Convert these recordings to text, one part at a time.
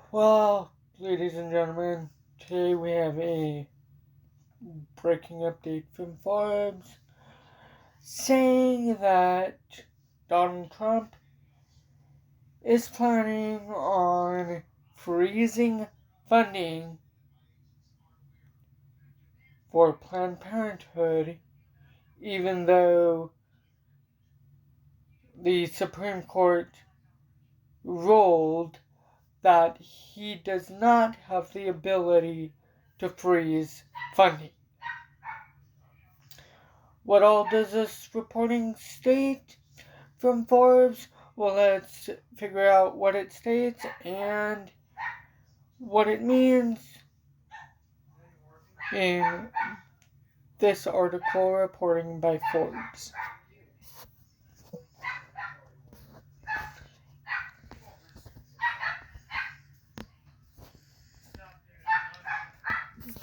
Well, ladies and gentlemen, today we have a breaking update from Forbes saying that Donald Trump is planning on freezing funding for Planned Parenthood, even though the Supreme Court ruled that he does not have the ability to freeze funding. What all does this reporting state from Forbes? Well, let's figure out what it states and what it means in this article reporting by Forbes.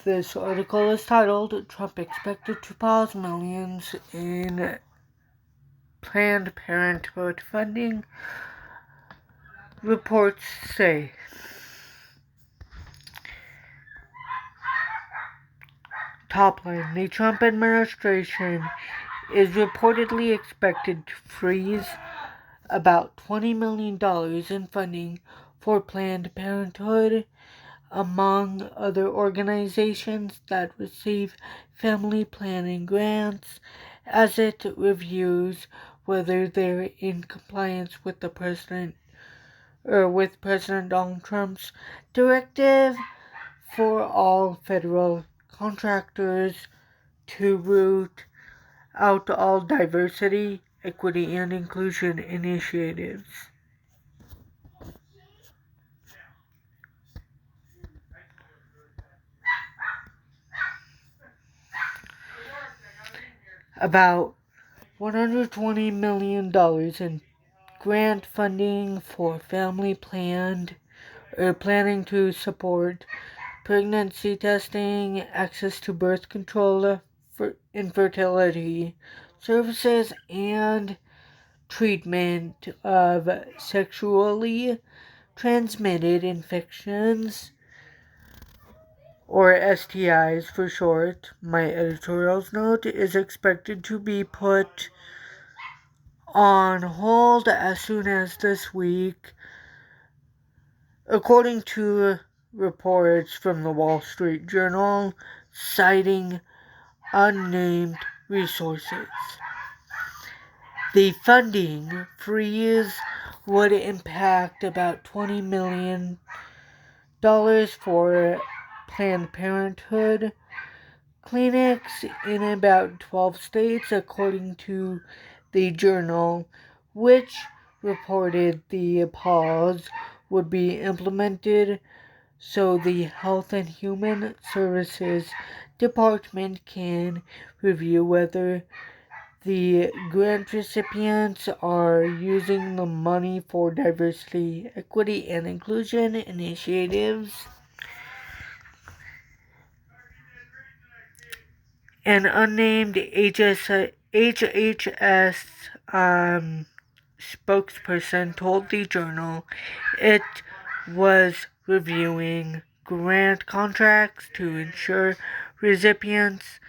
This article is titled, Trump Expected to Pause Millions in Planned Parenthood Funding, reports say. Top line, the Trump administration is reportedly expected to freeze about $20 million in funding for Planned Parenthood, among other organizations that receive family planning grants, as it reviews whether they're in compliance with President Donald Trump's directive for all federal contractors to root out all diversity, equity, and inclusion initiatives. About $120 million in grant funding for family planning to support pregnancy testing, access to birth control, infertility services, and treatment of sexually transmitted infections, or STIs for short. My editorial's note is expected to be put on hold as soon as this week, according to reports from the Wall Street Journal, citing unnamed resources. The funding freeze would impact about $20 million for Planned Parenthood clinics in about 12 states, according to the Journal, which reported the pause would be implemented so the Health and Human Services Department can review whether the grant recipients are using the money for diversity, equity, and inclusion initiatives. An unnamed HHS spokesperson told the Journal it was reviewing grant contracts to ensure recipients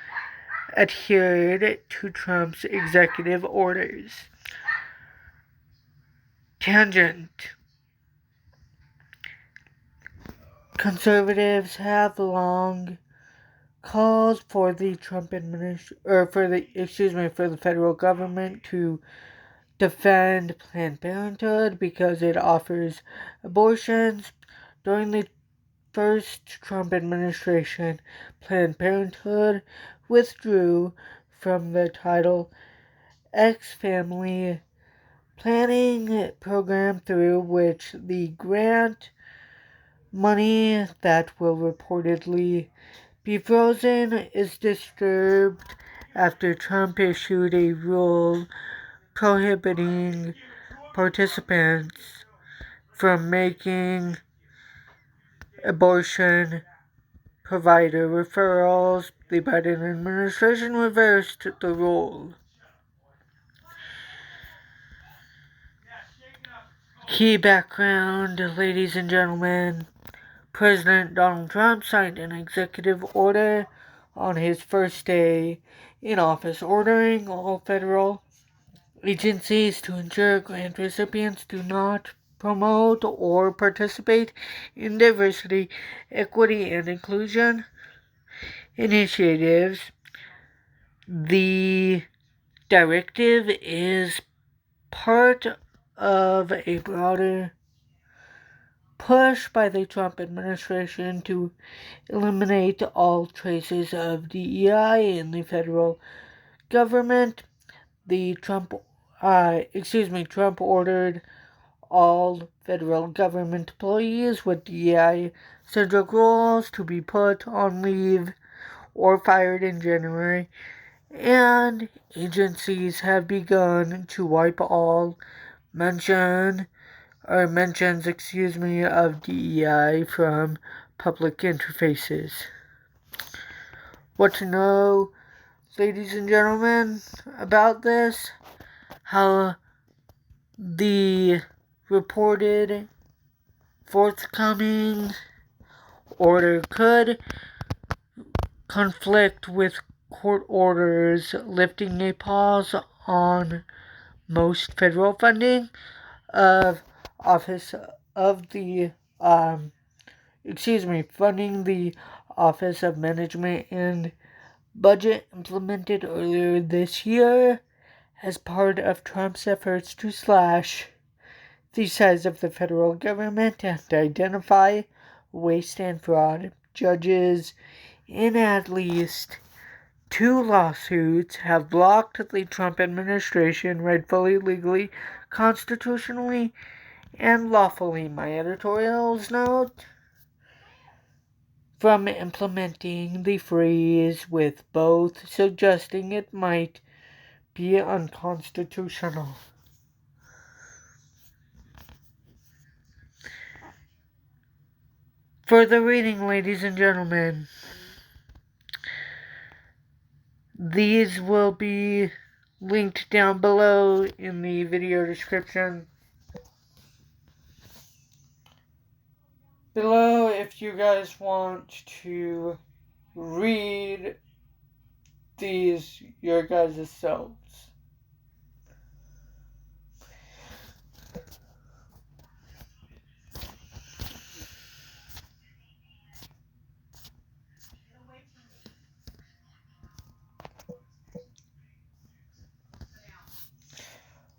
adhered to Trump's executive orders. Tangent. Conservatives have long called for the Trump administration, for the federal government to defend Planned Parenthood because it offers abortions. During the first Trump administration, Planned Parenthood withdrew from the Title X family planning program, through which the grant money that will reportedly be frozen is disturbed after Trump issued a rule prohibiting participants from making abortion provider referrals. The Biden administration reversed the rule. Key background, ladies and gentlemen. President Donald Trump signed an executive order on his first day in office, ordering all federal agencies to ensure grant recipients do not promote or participate in diversity, equity, and inclusion initiatives. The directive is part of a broader push by the Trump administration to eliminate all traces of DEI in the federal government. Trump ordered all federal government employees with DEI-centric roles to be put on leave or fired in January, and agencies have begun to wipe all mentions of DEI from public interfaces. What to know, ladies and gentlemen, about this? How the reported forthcoming order could conflict with court orders lifting a pause on most federal funding of funding the Office of Management and Budget, implemented earlier this year as part of Trump's efforts to slash the size of the federal government and identify waste and fraud. Judges in at least 2 lawsuits have blocked the Trump administration, rightfully, legally, constitutionally, and lawfully, my editorials note, from implementing the freeze, with both suggesting it might be unconstitutional. Further reading, ladies and gentlemen. These will be linked down below in the video description. Below, if you guys want to read these your guys' selves.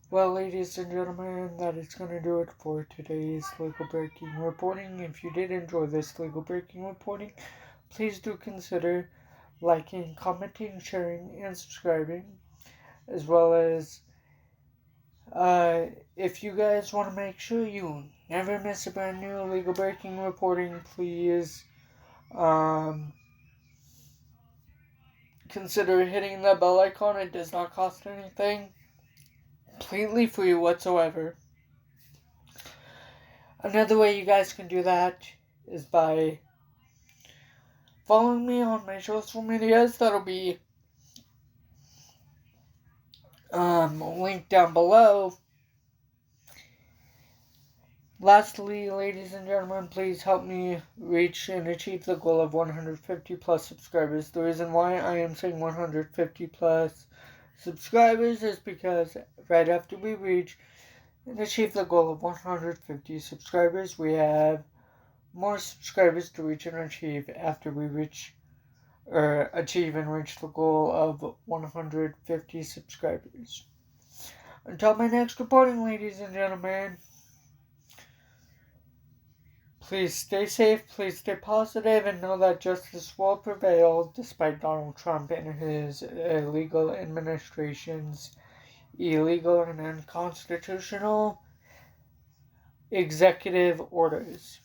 Well, ladies and gentlemen, that is going to do it for today's legal breaking reporting. If you did enjoy this legal breaking reporting, please do consider liking, commenting, sharing, and subscribing. As well as, if you guys want to make sure you never miss a brand new legal breaking reporting, please consider hitting that bell icon. It does not cost anything. Completely free whatsoever. Another way you guys can do that is by following me on my social medias. That'll be linked down below. Lastly, ladies and gentlemen, please help me reach and achieve the goal of 150 plus subscribers. The reason why I am saying 150 plus subscribers is because right after we reach and achieve the goal of 150 subscribers, we have more subscribers to reach and achieve after we achieve and reach the goal of 150 subscribers. Until my next reporting, ladies and gentlemen, please stay safe, please stay positive, and know that justice will prevail despite Donald Trump and his illegal administration's illegal and unconstitutional executive orders.